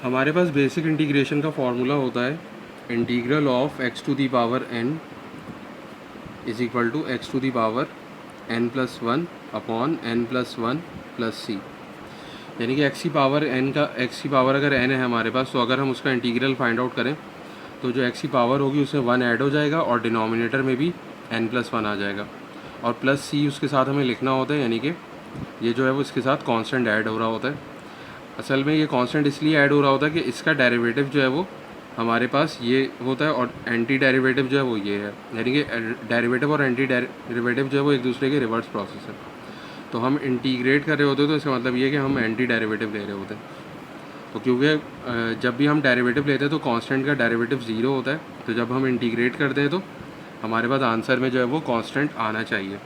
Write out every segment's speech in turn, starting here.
हमारे पास basic integration का फॉर्मूला होता है integral of x to the power n is equal to x to the power n plus one upon n plus one plus C. यानी कि x की power अगर N है हमारे पास, तो अगर हम उसका इंटीग्रल फाइंड आउट करें तो जो एक्स की पावर होगी उसमें वन ऐड हो जाएगा और डिनोमिनेटर में भी एन प्लस वन आ जाएगा और प्लस सी उसके साथ हमें लिखना होता है। यानी कि ये जो है वो इसके साथ कांस्टेंट ऐड हो रहा होता है। असल में ये कांस्टेंट इसलिए ऐड हो रहा होता है कि इसका डेरिवेटिव जो है वो हमारे पास ये होता है और एंटी डेरिवेटिव जो है वो ये है। यानी कि डेरिवेटिव और एंटी डेरिवेटिव जो है वो एक दूसरे के रिवर्स प्रोसेस है। तो हम इंटीग्रेट कर रहे होते हैं तो इसका मतलब ये है कि हम एंटी डेरिवेटिव ले रहे होते हैं। तो क्योंकि जब भी हम डेरिवेटिव लेते हैं तो कांस्टेंट का डेरिवेटिव ज़ीरो होता है, तो जब हम इंटीग्रेट करते हैं तो हमारे पास आंसर में जो है वो कांस्टेंट आना चाहिए।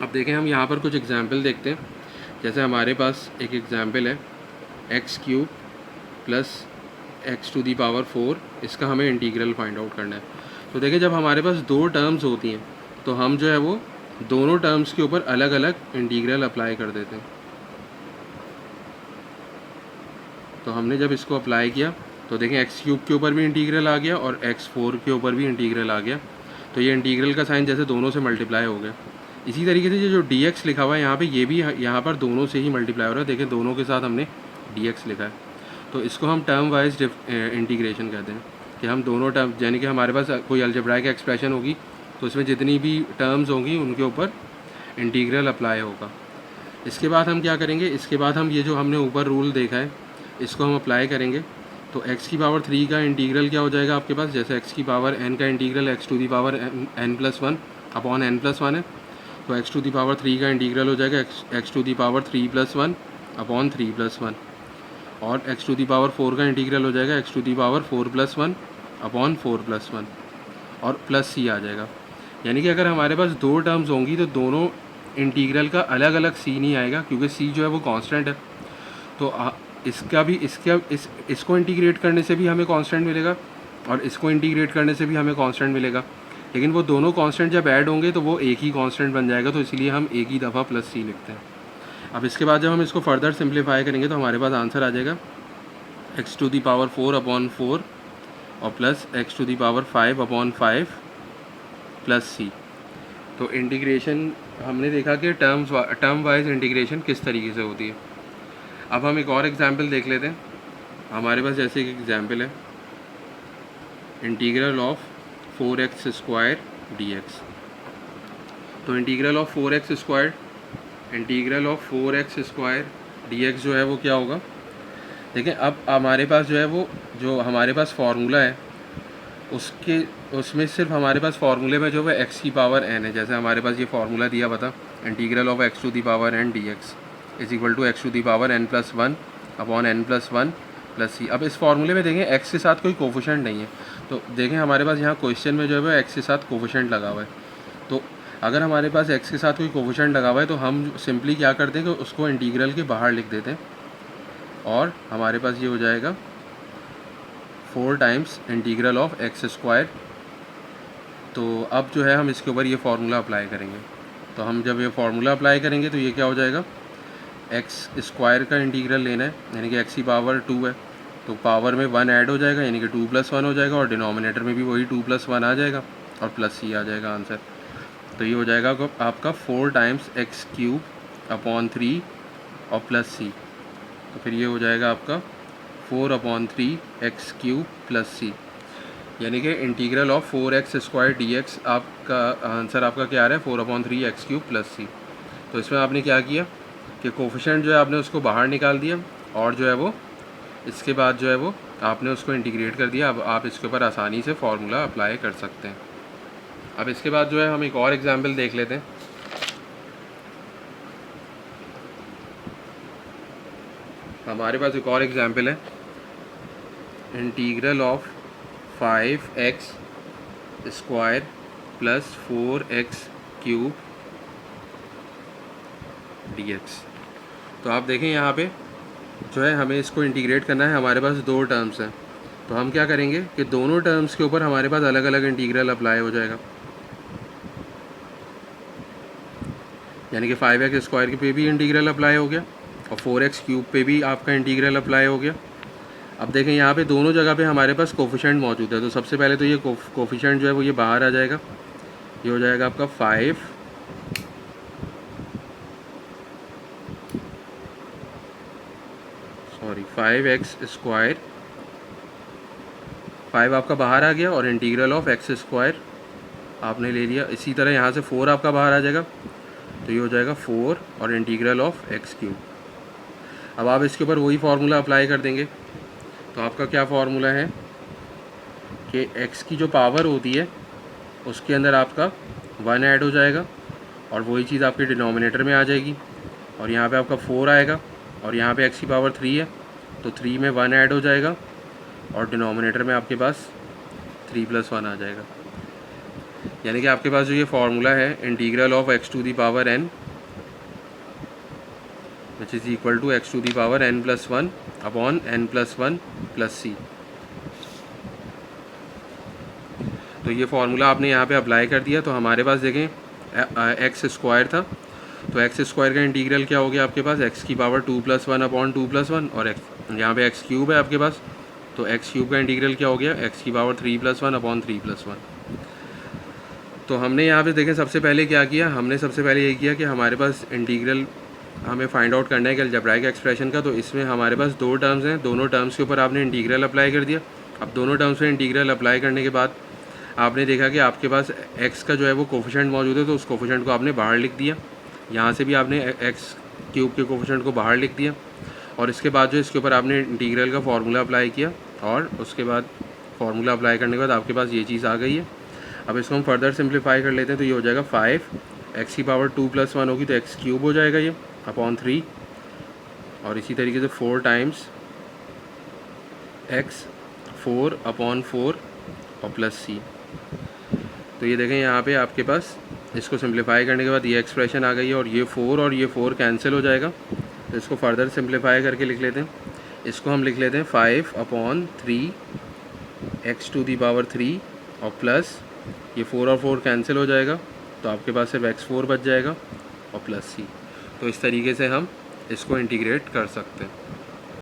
अब देखें हम यहाँ पर कुछ एग्जांपल देखते हैं। जैसे हमारे पास एक एग्जांपल है x cube plus x to the power four, इसका हमें इंटीग्रल फाइंड आउट करना है। तो देखिए जब हमारे पास दो टर्म्स होती हैं तो हम जो है वो दोनों टर्म्स के ऊपर अलग अलग इंटीग्रल अप्लाई कर देते हैं। तो हमने जब इसको अप्लाई किया तो देखें एक्स क्यूब के ऊपर भी इंटीग्रल आ गया और एक्स फोर के ऊपर भी इंटीग्रल आ गया। तो ये इंटीग्रल का साइन जैसे दोनों से मल्टीप्लाई हो गया। इसी तरीके से ये जो डी एक्स लिखा हुआ है यहाँ पे, ये भी यहाँ पर दोनों से ही मल्टीप्लाई हो रहा है। देखें दोनों के साथ हमने डी एक्स लिखा है। तो इसको हम टर्म वाइज इंटीग्रेशन कहते हैं कि हम दोनों टर्म, यानी कि हमारे पास कोई अलजेब्राइक एक्सप्रेशन होगी तो इसमें जितनी भी टर्म्स होंगी उनके ऊपर इंटीग्रल अप्लाई होगा। इसके बाद हम क्या करेंगे, इसके बाद हम ये जो हमने ऊपर रूल देखा है इसको हम अप्लाई करेंगे। तो एक्स की पावर थ्री का इंटीग्रल क्या हो जाएगा आपके पास, जैसे एक्स की पावर एन का integral x to the power n plus one upon n plus one है, तो x to the power three का इंटीग्रल हो जाएगा x to the power three plus one upon three plus one, और x to the power four का integral हो जाएगा x to the power four plus one upon four plus one, और plus C आ जाएगा। यानी कि अगर हमारे पास दो टर्म्स होंगी तो दोनों इंटीग्रल का अलग अलग सी नहीं आएगा, क्योंकि सी जो है वो कांस्टेंट है। तो इसका भी इसको इंटीग्रेट करने से भी हमें कांस्टेंट मिलेगा और इसको इंटीग्रेट करने से भी हमें कांस्टेंट मिलेगा, लेकिन वो दोनों कांस्टेंट जब ऐड होंगे तो वो एक ही कांस्टेंट बन जाएगा। तो इसलिए हम एक ही दफ़ा प्लस सी लिखते हैं। अब इसके बाद जब हम इसको फर्दर सिंप्लीफाई करेंगे तो हमारे पास आंसर आ जाएगा x to the power four upon four और plus x to the power five upon five plus C. तो इंटीग्रेशन हमने देखा कि टर्म वाइज इंटीग्रेशन किस तरीके से होती है। अब हम एक और एग्जांपल देख लेते हैं। हमारे पास जैसे एक एग्जांपल है integral of four x square d x. तो integral of four x square d x जो है वो क्या होगा, देखिए अब हमारे पास जो है वो जो हमारे पास फार्मूला है उसमें सिर्फ हमारे पास फार्मूले में जो है एक्स की पावर एन है। जैसे हमारे पास ये फार्मूला दिया हुआ था integral of x to the power n d x is equal to x to the power n plus one upon n plus one plus C. अब इस फार्मूले में देखें एक्स के साथ कोई कोफिशिएंट नहीं है, तो देखें हमारे पास यहाँ क्वेश्चन में जो है वो एक्स के साथ कोफिशिएंट लगा हुआ है। तो अगर हमारे पास एक्स के साथ कोई कोफिशिएंट लगा हुआ है तो हम सिंपली क्या करते हैं कि उसको इंटीग्रल के बाहर लिख देते हैं और हमारे पास ये हो जाएगा four times integral of x square. तो अब जो है हम इसके ऊपर ये फार्मूला अप्लाई करेंगे। तो हम जब ये फार्मूला अप्लाई करेंगे तो ये क्या हो जाएगा, एक्स स्क्वायर का इंटीग्रल लेना है यानी कि एक्स की पावर टू है तो पावर में वन ऐड हो जाएगा यानी कि टू प्लस वन हो जाएगा और डिनोमिनेटर में भी वही टू प्लस वन आ जाएगा और प्लस सी आ जाएगा आंसर। तो ये हो जाएगा आपका four times x cube upon three और प्लस सी। तो फिर ये हो जाएगा आपका four upon three x cube plus C, यानी कि integral of four x square d x आपका आंसर आपका क्या आ रहा है, four upon three x cube plus C. तो इसमें आपने क्या किया कि कोफिशिएंट जो है आपने उसको बाहर निकाल दिया और जो है वो इसके बाद जो है वो आपने उसको इंटीग्रेट कर दिया। अब आप इसके ऊपर आसानी से फार्मूला अप्लाई कर सकते हैं। अब इसके बाद जो है हम एक और एग्जांपल देख लेते हैं। हमारे पास एक और एग्जांपल है integral of five x square plus four x cube D x. तो आप देखें यहाँ पे जो है हमें इसको इंटीग्रेट करना है। हमारे पास दो टर्म्स हैं तो हम क्या करेंगे कि दोनों टर्म्स के ऊपर हमारे पास अलग अलग इंटीग्रल अप्लाई हो जाएगा। यानी कि फाइव एक्स स्क्वायर पे भी इंटीग्रल अप्लाई हो गया और फोर एक्स क्यूब पे भी आपका इंटीग्रल अप्लाई हो गया। अब देखें यहाँ पे दोनों जगह पे हमारे पास कोफिशिएंट मौजूद है। तो सबसे पहले तो ये कोफिशिएंट जो है वो ये बाहर आ जाएगा, ये हो जाएगा आपका 5x²। 5 आपका बाहर आ गया और इंटीग्रल ऑफ x² आपने ले लिया। इसी तरह यहाँ से 4 आपका बाहर आ जाएगा, तो ये हो जाएगा 4 और इंटीग्रल ऑफ x³। अब आप इसके ऊपर वही फार्मूला अप्लाई कर देंगे। तो आपका क्या फार्मूला है कि x की जो पावर होती है उसके अंदर आपका 1 ऐड हो जाएगा और वही चीज़ आपके डिनोमिनेटर में आ जाएगी, और यहाँ पे आपका 4 आएगा और यहाँ पे x की पावर 3 है, तो 3 में 1 ऐड हो जाएगा और डिनोमिनेटर में आपके पास 3+1 आ जाएगा। यानी कि आपके पास जो ये फार्मूला है integral of x⁴n which is equal to x⁴n+1 upon n+1 + c। तो ये फार्मूला आपने यहाँ पे अप्लाई कर दिया। तो हमारे पास देखें x² था, तो x² का इंटीग्रल क्या हो गया आपके पास, x⁴2+1 अपॉन 2+1, और यहाँ पे x³ है आपके पास, तो x³ का इंटीग्रल क्या हो गया, x⁴3+1 अपॉन 3+1। तो हमने यहाँ पे देखें सबसे पहले क्या किया, हमने सबसे पहले ये किया कि हमारे पास इंटीग्रल हमें फाइंड आउट करना है कि अलजेब्राइक एक्सप्रेशन का। तो इसमें हमारे पास 2 टर्म्स हैं, दोनों टर्म्स के ऊपर आपने इंटीग्रल अप्लाई कर दिया। अब दोनों टर्म्स में इंटीग्रल अप्लाई करने के बाद आपने देखा कि आपके पास x का जो है वो कोफिशिएंट मौजूद है, तो उस कोफिशिएंट को आपने बाहर लिख दिया। यहाँ से भी आपने x³ के कोफिशिएंट को बाहर लिख दिया, और इसके बाद जो इसके ऊपर आपने इंटीग्रल का फार्मूला अप्लाई किया, और उसके बाद फार्मूला अप्लाई करने के बाद आपके पास ये चीज़ आ गई है। अब इसको हम फर्दर सिंप्लीफाई कर लेते हैं। तो ये हो जाएगा 5, x⁴2+1 होगी तो x³ हो जाएगा ये अपॉन 3, और इसी तरीके से 4 टाइम्स x⁴ अपॉन 4 और प्लस c। तो ये देखें यहाँ पे आपके पास इसको सिंप्लीफाई करने के बाद ये एक्सप्रेशन आ गई है, और ये 4 और ये 4 कैंसिल हो जाएगा। तो इसको फर्दर सिंप्लीफाई करके लिख लेते हैं। इसको हम लिख लेते हैं 5/3 x⁴ और प्लस ये 4 और 4 कैंसिल हो जाएगा, तो आपके पास सिर्फ x4 बच जाएगा और प्लस c। तो इस तरीके से हम इसको इंटीग्रेट कर सकते हैं।